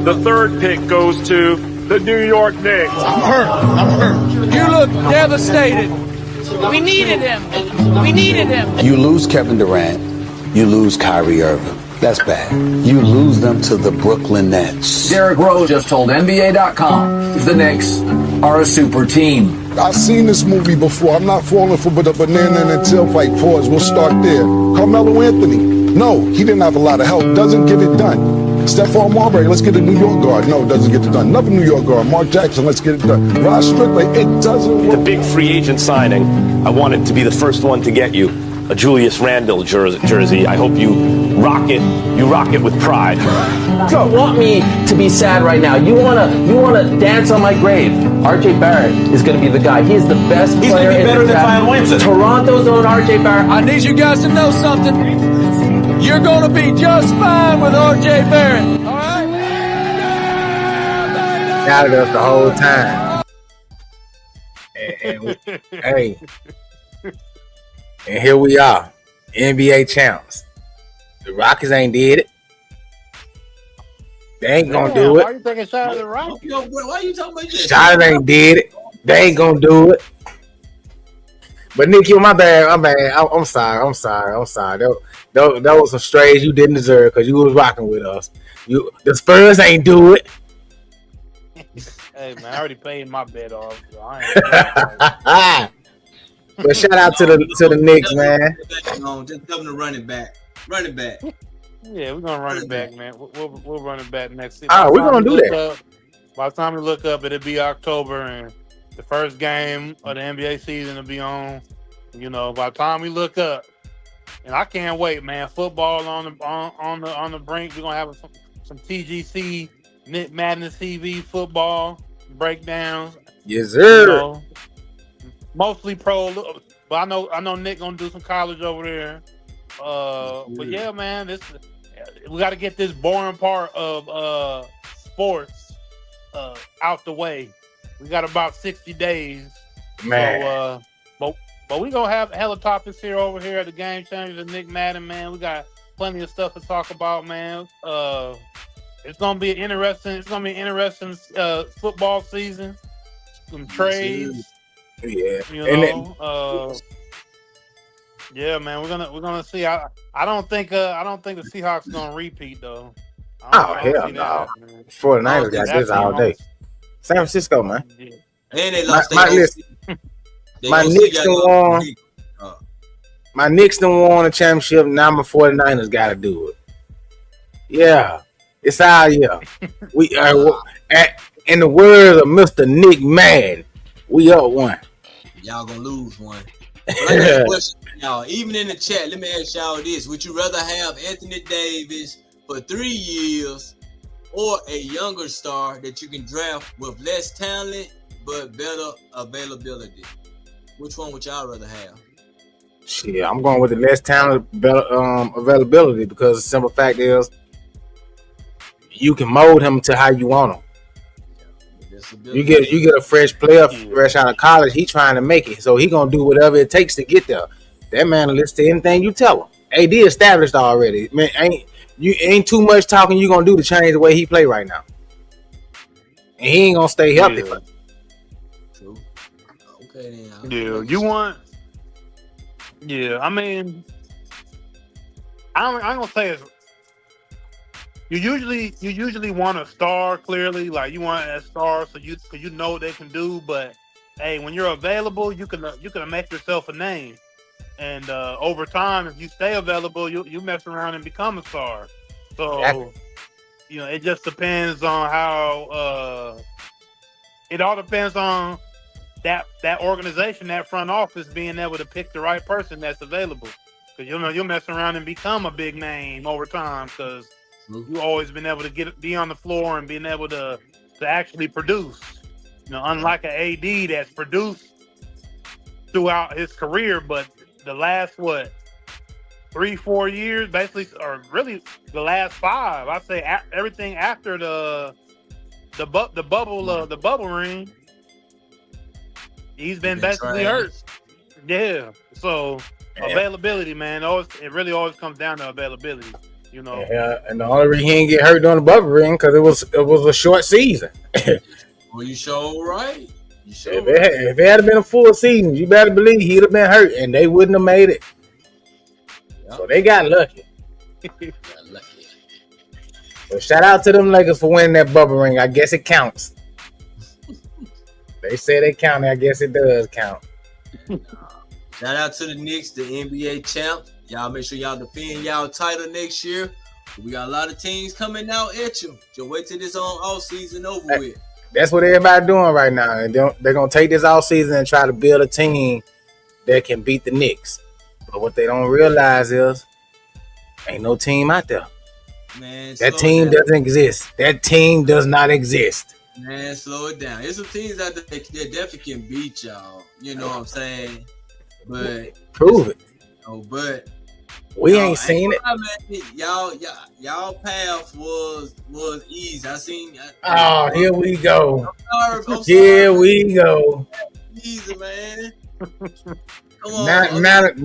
The third pick goes to the New York Knicks. I'm hurt. You look devastated. We needed him. You lose Kevin Durant. You lose Kyrie Irving. That's bad. You lose them to the Brooklyn Nets. Derrick Rose just told NBA.com the Knicks are a super team. I've seen this movie before. I'm not falling for the banana and the tailpipe. Pause. We'll start there. Carmelo Anthony. No, he didn't have a lot of help. Doesn't get it done. Stephon Marbury, let's get a New York guard. No, doesn't get it done. Another New York guard. Mark Jackson, let's get it done. Ross Strickland, it doesn't work. The big free agent signing, I wanted to be the first one to get you. a Julius Randle jersey. I hope you rock it with pride. You want me to be sad right now. You wanna dance on my grave. RJ Barrett is gonna be the guy. He's the best player. He's gonna be better than Zion Williamson. Toronto's own RJ Barrett. I need you guys to know something. You're gonna be just fine with RJ Barrett. All right? Got us the whole time. Hey, and here we are, NBA champs. The Rockets ain't did it. They ain't gonna do it. Why you taking shots at the Rockets? Why are you talking about this? Charlotte ain't did it. They ain't gonna do it. But Nick, my bad. I'm sorry. That was some strays you didn't deserve because you was rocking with us. The Spurs ain't do it. Hey man, I already paid my bet off. So I ain't But shout out to the Knicks, man. Just tell them to run it back. Run it back. Yeah, we're gonna run it back, man. We'll run it back next season. Oh, we're gonna do that. By the time we look up, it'll be October, and the first game of the NBA season will be on. You know, by the time we look up, and I can't wait, man. Football on the brink. We're gonna have some TGC, Nick Madden TV football breakdowns. Yes, sir. You know, mostly pro, but I know Nick gonna do some college over there. But yeah, man, we got to get this boring part of sports out the way. We got about 60 days, man. So, but we gonna have hella topics over here at the Game Changers and Nick Madden, man. We got plenty of stuff to talk about, man. It's gonna be interesting football season. Some trades. Yeah. You know, yeah, man, we're gonna see. I don't think the Seahawks gonna repeat though. Hell no. 49ers got this all day. San Francisco, man. Yeah. And they lost my Knicks done won. My Knicks done won a championship. Now my 49ers got to do it. Yeah, it's our year. We are in the words of Mr. Nick Madden, we up one. Y'all gonna lose one. But I got a question, y'all. Even in the chat, let me ask y'all this: would you rather have Anthony Davis for 3 years, or a younger star that you can draft with less talent but better availability? Which one would y'all rather have? Shit, I'm going with the less talent, better availability, because the simple fact is you can mold him to how you want him. You get a fresh player, fresh out of college. He trying to make it, so he gonna do whatever it takes to get there. That man will listen to anything you tell him. AD established already. Man, ain't too much talking you gonna do to change the way he play right now, and he ain't gonna stay healthy. Yeah. True. Okay, then. Yeah, you want. Yeah, I mean, I'm gonna say it's. You usually want a star, clearly, like you want a star, so you know what they can do. But hey, when you're available, you can make yourself a name, and over time, if you stay available, you mess around and become a star. So exactly. You know, it just depends on how. It all depends on that organization, that front office being able to pick the right person that's available. Because you'll mess around and become a big name over time because. You always been able to be on the floor and being able to actually produce. You know, unlike an AD that's produced throughout his career, but the last 3-4 years, basically, or really the last 5, I'd say everything after the bubble ring, he's been basically hurt. Yeah. So availability, man, it really always comes down to availability. You know, yeah, and the only reason he didn't get hurt during the bubble ring because it was a short season. Well, you sure right. If it had been a full season, you better believe he'd have been hurt, and they wouldn't have made it. Yep. So they got lucky. So shout out to them Lakers for winning that bubble ring. I guess it counts. They said it counted. I guess it does count. Shout out to the Knicks, the NBA champs. Y'all make sure y'all defend y'all title next year. We got a lot of teams coming out at you. Just wait till this off season over with. That's what everybody doing right now. And they're gonna take this off season and try to build a team that can beat the Knicks. But what they don't realize is ain't no team out there. Man, that team doesn't exist. That team does not exist. Man, slow it down. There's some teams out there that definitely can beat y'all. You know what I'm saying? But prove it. Oh, but we ain't seen it. Y'all path was easy. I seen. Here we go. I'm sorry, here we go. Easy, man. Come on.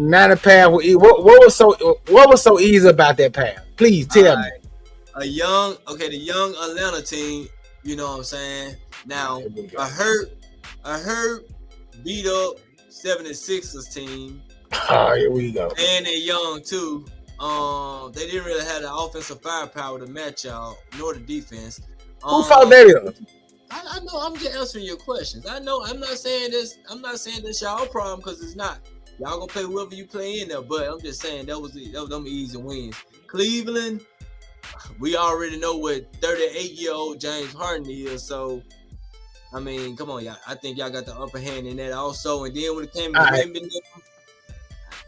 Not a path. What was so easy about that path? Please tell me. The young Atlanta team. You know what I'm saying? Now I heard beat up 76ers team. Here we go. And they're young too. They didn't really have the offensive firepower to match y'all, nor the defense. Who fought that? I know. I'm just answering your questions. I know. I'm not saying this y'all problem because it's not. Y'all gonna play whoever you play in there. But I'm just saying that was them easy wins. Cleveland, we already know what 38-year-old James Harden is. So, I mean, come on, y'all. I think y'all got the upper hand in that also. And then when it came to Wemby,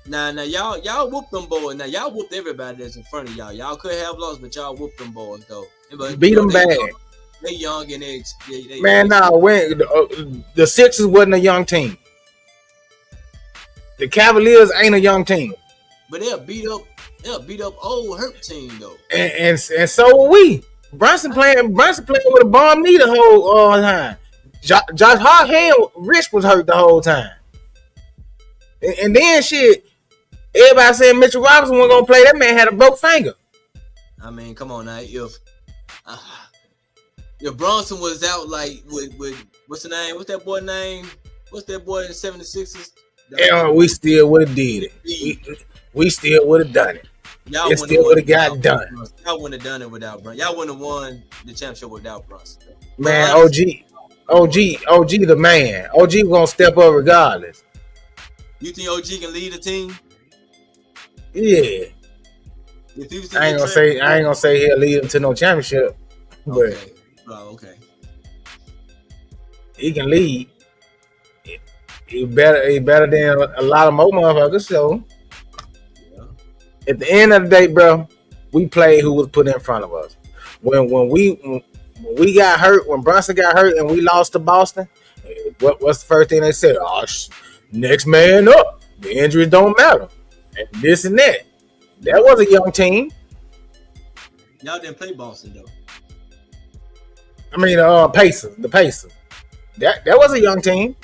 now y'all whooped them boys. Now y'all whooped everybody that's in front of y'all. Y'all could have lost, but y'all whooped them boys though. But, beat them bad. They young and they man. When the Sixers wasn't a young team, the Cavaliers ain't a young team. But they'll beat up old hurt team though. And so were we. Brunson playing with a bomb knee the whole time. Josh Hart wrist was hurt the whole time. And then shit, everybody said Mitchell Robinson wasn't gonna play. That man had a broke finger. I mean, come on now. If Bronson was out like with what's the name? What's that boy name? What's that boy in the 76ers? Yeah, we still would have did it. We still would have done it. Y'all still would have got done. Y'all wouldn't have done it without Bronson. Y'all wouldn't have won the championship without Bronson. Man, OG, the man. OG gonna step up regardless. You think OG can lead a team? Yeah. I ain't gonna say he'll lead him to no championship, but okay. He can lead. He better than a lot of more motherfuckers. So at the end of the day, bro, we played who was put in front of us. When we got hurt, when Brunson got hurt, and we lost to Boston, what's the first thing they said? Oh, next man up. The injuries don't matter, and this and that. That was a young team. Y'all didn't play Boston though. I mean, the Pacers. That was a young team.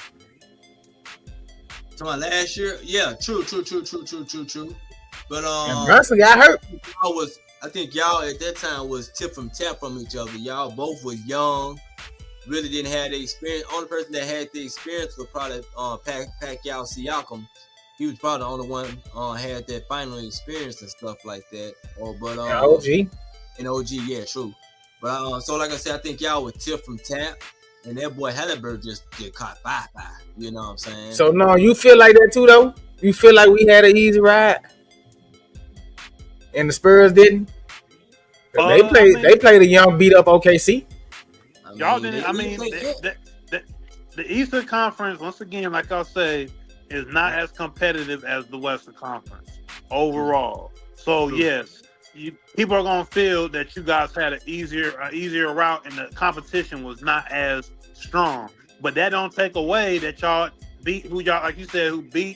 So last year, yeah, true. But and Brunson got hurt. I think y'all at that time was tip from tap from each other. Y'all both was young, really didn't have the experience. Only person that had the experience was probably Pacquiao Siakam. He was probably the only one had that final experience and stuff like that. OG. And OG, yeah, true. But so like I said, I think y'all was tip from tap, and that boy Halliburton just get caught by. You know what I'm saying? So no, you feel like that too though? You feel like we had an easy ride, and the Spurs didn't? They played a young beat up OKC. Y'all didn't. I mean, the Eastern Conference, once again, like I'll say, is not as competitive as the Western Conference overall. So yes, people are gonna feel that you guys had an easier route, and the competition was not as strong. But that don't take away that y'all beat who y'all, like you said, who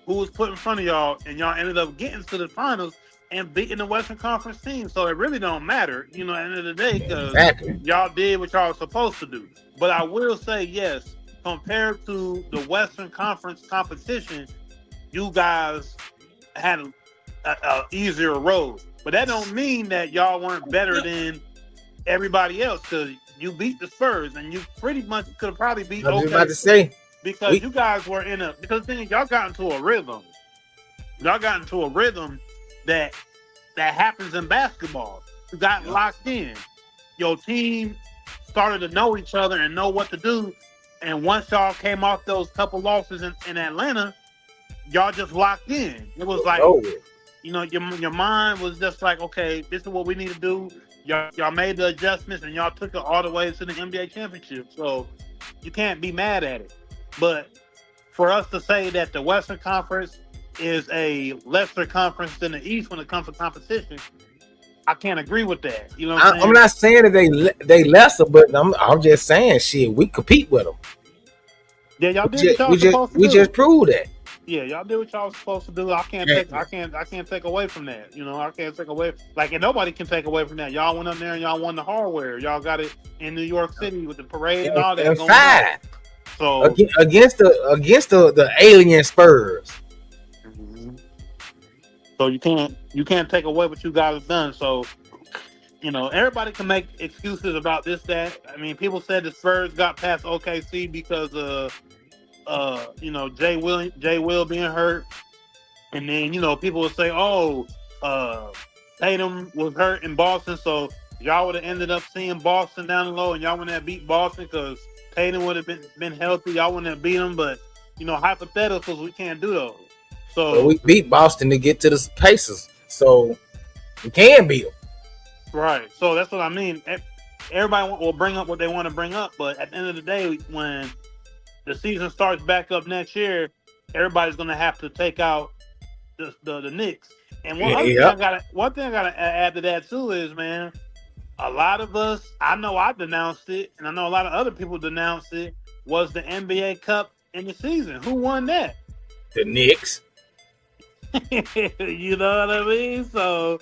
was put in front of y'all, and y'all ended up getting to the finals and beating the Western Conference team. So it really don't matter, at the end of the day, because y'all did what y'all were supposed to do. But I will say, yes, compared to the Western Conference competition, you guys had a easier road. But that don't mean that y'all weren't better than everybody else, because you beat the Spurs, and you pretty much could have probably beat I was about to say. Because you guys were because the thing is, y'all got into a rhythm. Y'all got into a rhythm that happens in basketball. You got locked in. Your team started to know each other and know what to do. And once y'all came off those couple losses in Atlanta, y'all just locked in. It was like, your mind was just like, okay, this is what we need to do. Y'all made the adjustments, and y'all took it all the way to the NBA championship. So you can't be mad at it. But for us to say that the Western Conference is a lesser conference than the East when it comes to competition. I can't agree with that. You know what I'm saying? I'm not saying that they lesser, but I'm just saying shit. We compete with them. Yeah, y'all did what y'all was supposed to do. We just proved that. Yeah, y'all did what y'all was supposed to do. I can't take away from that. You know, I can't take away and nobody can take away from that. Y'all went up there and y'all won the hardware. Y'all got it in New York City with the parade and all that. And going on. So against the alien Spurs. So you can't take away what you guys have done. So, you know, everybody can make excuses about this, that. I mean, people said the Spurs got past OKC because of you know, Jay Will being hurt. And then, you know, people would say, Tatum was hurt in Boston, so y'all would have ended up seeing Boston down the low and y'all wouldn't have beat Boston because Tatum would have been healthy. Y'all wouldn't have beat them, but, you know, hypotheticals, we can't do those. So we beat Boston to get to the Pacers, so we can beat them. Right. So that's what I mean. Everybody will bring up what they want to bring up, but at the end of the day, when the season starts back up next year, everybody's going to have to take out the Knicks. And one thing I gotta add to that too is, man, a lot of us, I know I denounced it, and I know a lot of other people denounced it, was the NBA Cup in the season. Who won that? The Knicks. You know what I mean? So,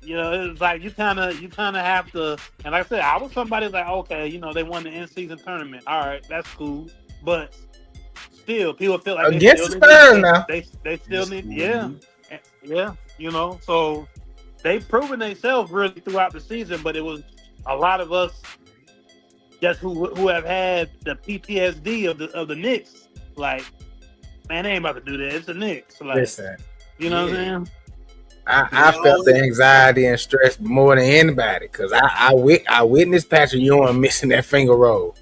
you know, it's like you kind of have to. And like I said, I was somebody like, okay, you know, they won the in-season tournament. All right, that's cool. But still, people feel like against the Spurs now. They still need, yeah. You know, so they've proven themselves really throughout the season. But it was a lot of us just who have had the PTSD of the Knicks, like. Man, they ain't about to do that. It's the Knicks. Like, listen, you know what I'm saying? I felt the anxiety and stress more than anybody because I witnessed Patrick Ewing missing that finger roll.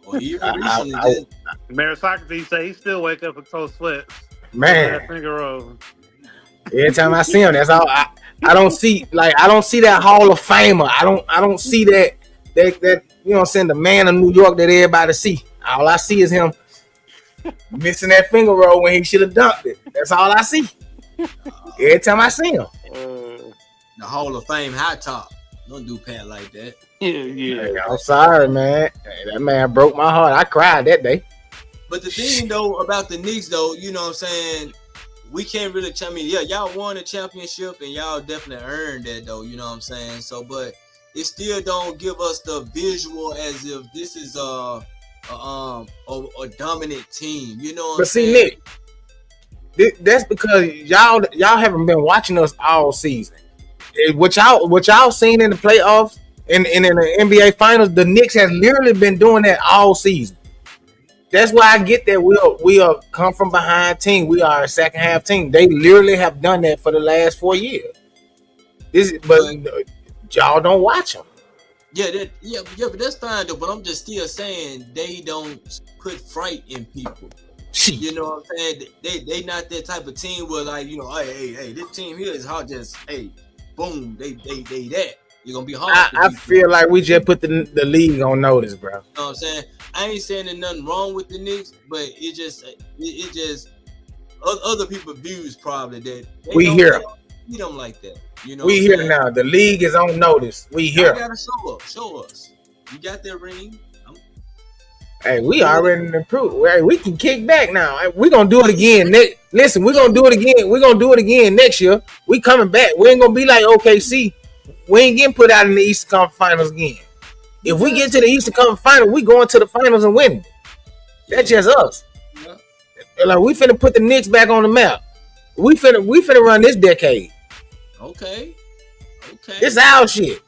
Well, recently, Socrates say he still wake up with toe sweats. Man, that finger roll. Every time I see him, that's all. I don't see that Hall of Famer. I don't see that you know what I'm saying, the man of New York that everybody see. All I see is him missing that finger roll when he should have dunked it. That's all I see. Every time I see him. The Hall of Fame high top. Don't do Pat like that. Yeah. Hey, I'm sorry, man. Hey, that man broke my heart. I cried that day. But the thing though about the Knicks though, you know what I'm saying, we can't really y'all won a championship and y'all definitely earned that though, you know what I'm saying? So but it still don't give us the visual as if this is a dominant team, you know what I'm saying? Nick, that's because y'all haven't been watching us all season. What y'all seen in the playoffs and in the NBA Finals, the Knicks has literally been doing that all season. That's why I get that we are come from behind team. We are a second half team. They literally have done that for the last 4 years. But y'all don't watch them. But that's fine though. But I'm just still saying they don't put fright in people. You know what I'm saying? They not that type of team where like, you know, hey, this team here is hard. Just boom, they that. You're gonna be hard. I feel like we just put the league on notice, bro. You know what I'm saying? I ain't saying there's nothing wrong with the Knicks, but it just other people's views probably that we hear. We don't like that. You know, we here now. The league is on notice. We here. You gotta show us. You got that ring. Hey, we already improved. Hey, we can kick back now. Hey, we're gonna do it again. Listen, we're gonna do it again. We're gonna do it again next year. We coming back. We ain't gonna be like OKC. We ain't getting put out in the Eastern Conference Finals again. If we get to the Eastern Conference Finals, we going to the finals and winning. That's just us. Yeah. Like we finna put the Knicks back on the map. We finna run this decade. Okay. It's our shit.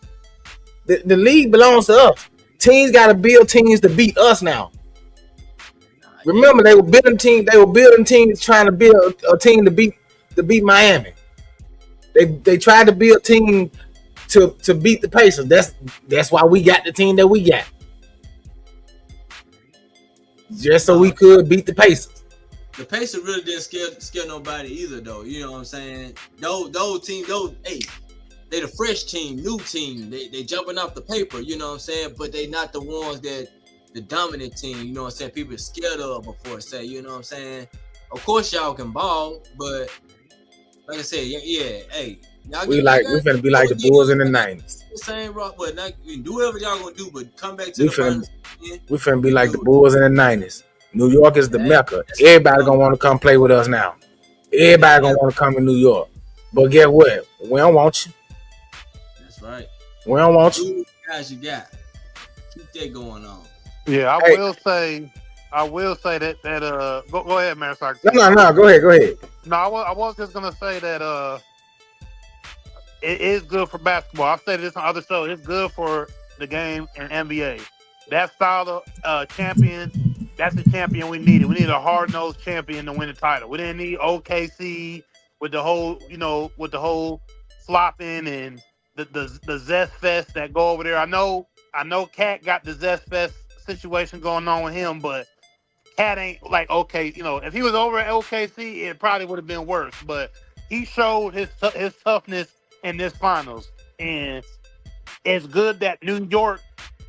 The league belongs to us. Teams got to build teams to beat us now. Remember, they were building teams trying to build a team to beat Miami. They tried to build a team to beat the Pacers. That's why we got the team that we got. Just so we could beat the Pacers. The Pacers really didn't scare nobody either, though. You know what I'm saying? Those teams, they the fresh team, new team. They jumping off the paper, you know what I'm saying? But they not the ones that the dominant team, you know what I'm saying? People are scared of before, say, you know what I'm saying? Of course, y'all can ball, but like I said, hey, y'all we finna be like the Bulls in the 90s. Same rock, but not you can do whatever y'all gonna do, but come back to We the finna finals. we finna be like the Bulls in the 90s. New York is the Mecca. Everybody gonna want to come play with us now. Everybody gonna want to come to New York. But guess what? We don't want you. That's right. We don't want you. Who guys you got? Keep that going on. Yeah, I will say that go ahead, man. Sorry. No. Go ahead. No, I was just gonna say that it is good for basketball. I've said this on other shows. It's good for the game and NBA. That style of champion, that's the champion we needed. We needed a hard-nosed champion to win the title. We didn't need OKC with the whole flopping and the Zest Fest that go over there. I know Cat got the Zest Fest situation going on with him, but Cat ain't like if he was over at OKC, it probably would have been worse. But he showed his toughness in this finals, and it's good that New York,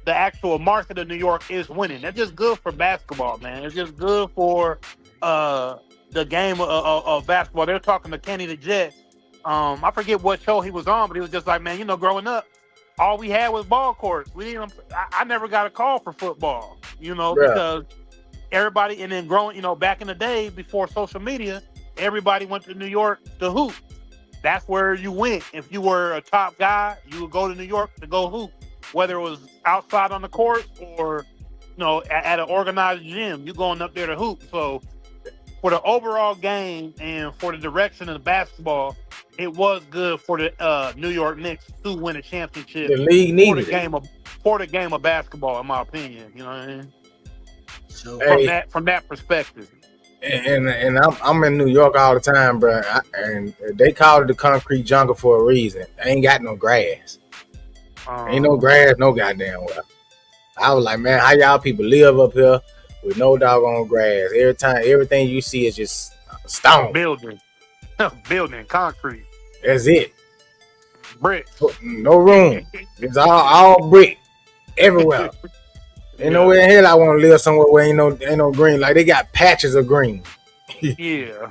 the actual market of New York, is winning. That's just good for basketball, man. It's just good for the game of basketball. They're talking to Kenny the Jet. I forget what show he was on, but he was just like, man, growing up, all we had was ball courts. I never got a call for football, because everybody, and then growing, back in the day before social media, everybody went to New York to hoop. That's where you went. If you were a top guy, you would go to New York to go hoop, whether it was outside on the court or, at an organized gym. You going up there to hoop. So for the overall game and for the direction of the basketball, it was good for the New York Knicks to win a championship. The league needed for the game of basketball, in my opinion. You know what I mean? So from that perspective. And I'm in New York all the time, bro. And they called it the concrete jungle for a reason. They ain't got no grass. Ain't no grass, no goddamn well. I was like, man, how y'all people live up here with no doggone grass? Everything you see is just stone. Building, concrete. That's it. Brick. No room. It's all brick everywhere. Ain't nowhere in hell I want to live somewhere where ain't no green. Like they got patches of green. Yeah.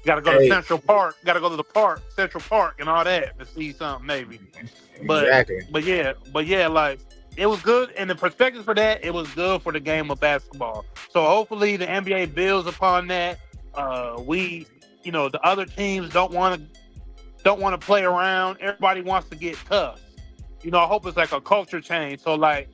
Gotta go to Central Park. Gotta go to the park, Central Park, and all that to see something maybe. Exactly. But yeah, like it was good. And the perspective for that, it was good for the game of basketball. So hopefully the NBA builds upon that. The other teams don't want to play around. Everybody wants to get tough. I hope it's like a culture change. So like,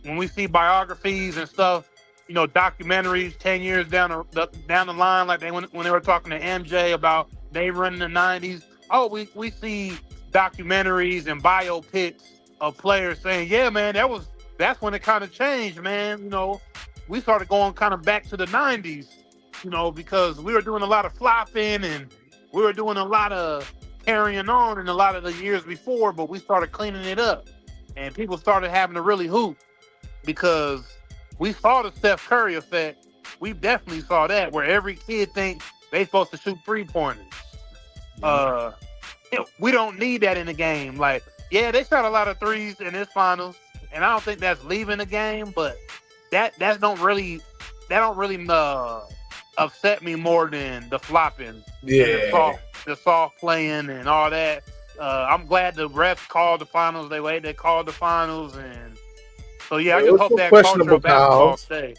when we see biographies and stuff, documentaries 10 years down the line, like when they were talking to MJ about they running the 90s. Oh, we see documentaries and biopics of players saying, yeah, man, that's when it kind of changed, man. We started going kind of back to the 90s, because we were doing a lot of flopping and we were doing a lot of carrying on in a lot of the years before, but we started cleaning it up and people started having to really hoop. Because we saw the Steph Curry effect. We definitely saw that, where every kid thinks they supposed to shoot 3-pointers. We don't need that in the game. Like, yeah, they shot a lot of threes in this finals, and I don't think that's leaving the game. But that don't really upset me more than the flopping, yeah, the soft playing, and all that. I'm glad the refs called the finals. They called the finals, and so yeah, I just hope that culture of basketball stays.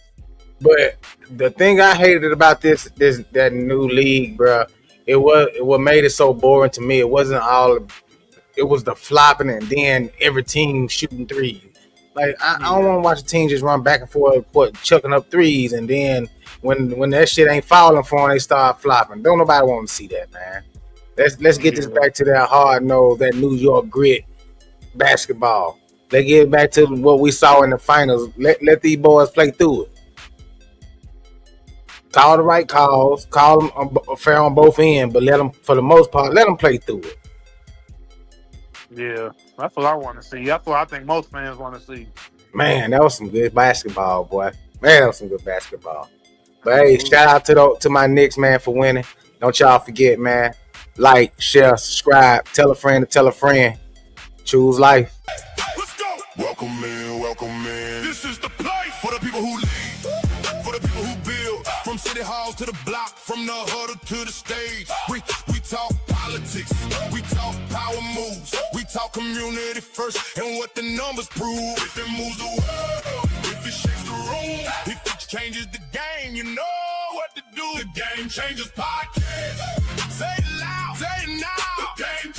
But the thing I hated about that new league, bro, what made it so boring to me. It wasn't all. It was the flopping and then every team shooting threes. Like I don't want to watch a team just run back and forth, chucking up threes, and then when that shit ain't falling for them, they start flopping. Don't nobody want to see that, man. Let's get this back to that hard nose, that New York grit basketball. Let's get back to what we saw in the finals. Let these boys play through it. Call the right calls. Call them fair on both ends, but let them, for the most part, let them play through it. Yeah, that's what I want to see. That's what I think most fans want to see. Man, that was some good basketball, boy. Man, that was some good basketball. But hey, shout out to my Knicks, man, for winning. Don't y'all forget, man. Like, share, subscribe, tell a friend to tell a friend. Choose life. Let's go. Welcome in. This is the place for the people who lead, for the people who build from city city halls to the block, from the huddle to the stage. We talk politics, we talk power moves, we talk community first and what the numbers prove. If it moves the world, if it shakes the room, if it changes the game, you know what to do. The Game Changers Podcast. Say it loud, say it now. The Game